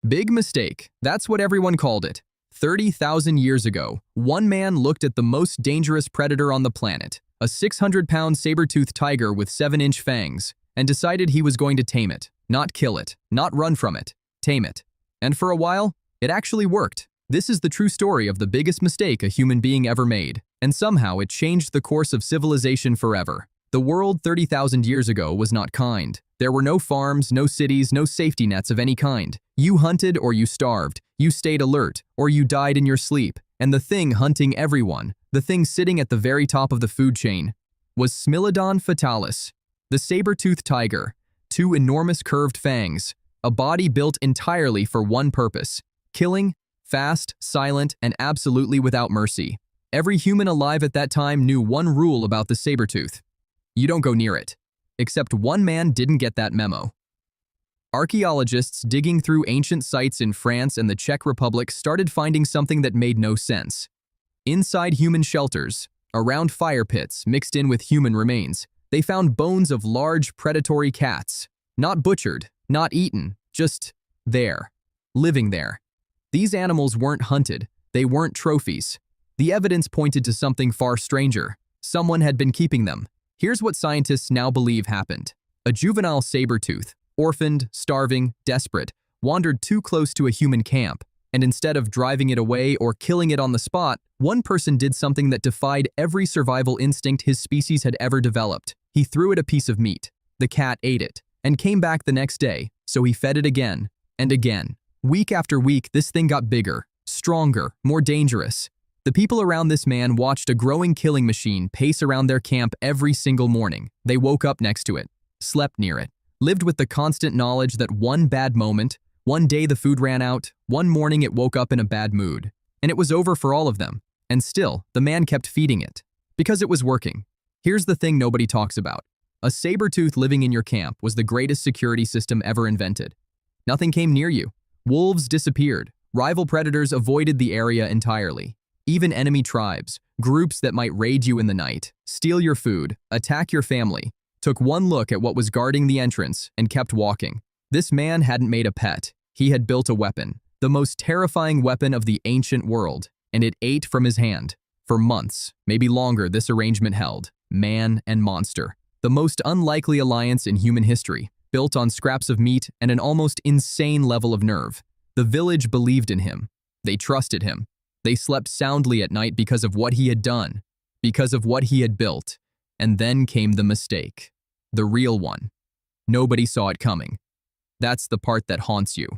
Big mistake. That's what everyone called it. 30,000 years ago, one man looked at the most dangerous predator on the planet, a 600-pound saber-tooth tiger with 7-inch fangs, and decided he was going to tame it. Not kill it, not run from it, tame it. And for a while, it actually worked. This is the true story of the biggest mistake a human being ever made, and somehow it changed the course of civilization forever. The world 30,000 years ago was not kind. There were no farms, no cities, no safety nets of any kind. You hunted or you starved, you stayed alert, or you died in your sleep. And the thing hunting everyone, the thing sitting at the very top of the food chain, was Smilodon fatalis, the saber-tooth tiger. 2 enormous curved fangs, a body built entirely for one purpose: killing, fast, silent, and absolutely without mercy. Every human alive at that time knew one rule about the saber-tooth: you don't go near it. Except one man didn't get that memo. Archaeologists digging through ancient sites in France and the Czech Republic started finding something that made no sense. Inside human shelters, around fire pits mixed in with human remains, they found bones of large predatory cats. Not butchered, not eaten, just there, living there. These animals weren't hunted, they weren't trophies. The evidence pointed to something far stranger. Someone had been keeping them. Here's what scientists now believe happened. A juvenile saber-tooth, orphaned, starving, desperate, wandered too close to a human camp, and instead of driving it away or killing it on the spot, one person did something that defied every survival instinct his species had ever developed. He threw it a piece of meat. The cat ate it, and came back the next day, so he fed it again, and again. Week after week, this thing got bigger, stronger, more dangerous. The people around this man watched a growing killing machine pace around their camp every single morning. They woke up next to it, slept near it, lived with the constant knowledge that one bad moment, one day the food ran out, one morning it woke up in a bad mood, and it was over for all of them. And still, the man kept feeding it, because it was working. Here's the thing nobody talks about. A saber-tooth living in your camp was the greatest security system ever invented. Nothing came near you. Wolves disappeared. Rival predators avoided the area entirely. Even enemy tribes, groups that might raid you in the night, steal your food, attack your family, took one look at what was guarding the entrance and kept walking. This man hadn't made a pet. He had built a weapon, the most terrifying weapon of the ancient world, and it ate from his hand. For months, maybe longer, this arrangement held. Man and monster. The most unlikely alliance in human history, built on scraps of meat and an almost insane level of nerve. The village believed in him. They trusted him. They slept soundly at night because of what he had done, because of what he had built. And then came the mistake. The real one. Nobody saw it coming. That's the part that haunts you.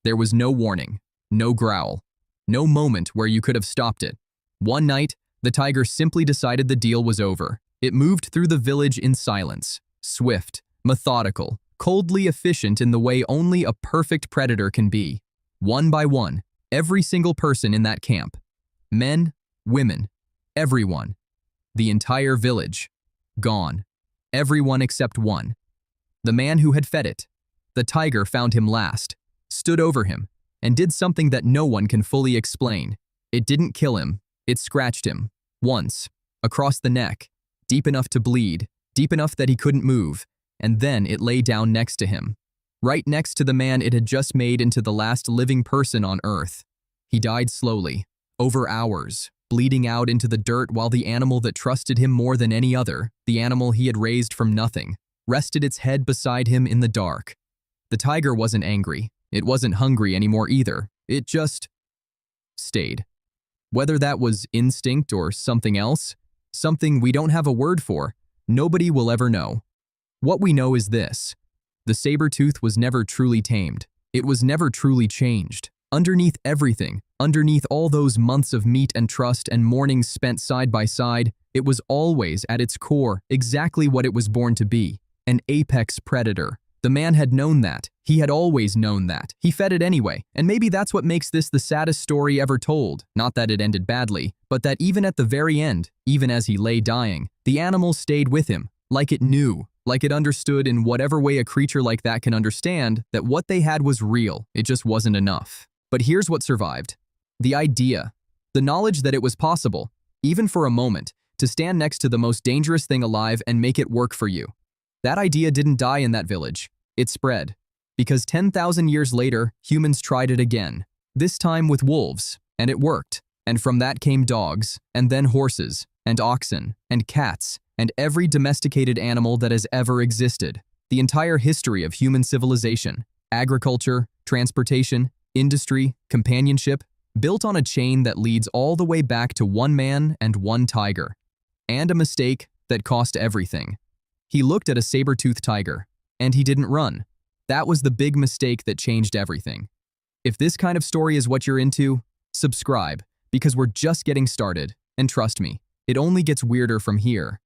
There was no warning, no growl, no moment where you could have stopped it. One night, the tiger simply decided the deal was over. It moved through the village in silence, swift, methodical, coldly efficient in the way only a perfect predator can be. One by one, every single person in that camp, men, women, everyone, the entire village, gone. Everyone except one. The man who had fed it. The tiger found him last, stood over him, and did something that no one can fully explain. It didn't kill him. It scratched him. Once. Across the neck. Deep enough to bleed. Deep enough that he couldn't move. And then it lay down next to him. Right next to the man it had just made into the last living person on Earth. He died slowly. Over hours. Bleeding out into the dirt while the animal that trusted him more than any other, the animal he had raised from nothing, rested its head beside him in the dark. The tiger wasn't angry. It wasn't hungry anymore either. It just stayed. Whether that was instinct or something else, something we don't have a word for, nobody will ever know. What we know is this. The saber-tooth was never truly tamed. It was never truly changed. Underneath everything, underneath all those months of meat and trust and mornings spent side by side, it was always at its core exactly what it was born to be, an apex predator. The man had known that. He had always known that. He fed it anyway, and maybe that's what makes this the saddest story ever told. Not that it ended badly, but that even at the very end, even as he lay dying, the animal stayed with him, like it knew, like it understood in whatever way a creature like that can understand that what they had was real, it just wasn't enough. But here's what survived. The idea, the knowledge that it was possible, even for a moment, to stand next to the most dangerous thing alive and make it work for you. That idea didn't die in that village. It spread. Because 10,000 years later, humans tried it again, this time with wolves, and it worked. And from that came dogs, and then horses, and oxen, and cats, and every domesticated animal that has ever existed. The entire history of human civilization, agriculture, transportation, industry, companionship, built on a chain that leads all the way back to one man and one tiger. And a mistake that cost everything. He looked at a saber-tooth tiger, and he didn't run. That was the big mistake that changed everything. If this kind of story is what you're into, subscribe, because we're just getting started, and trust me, it only gets weirder from here.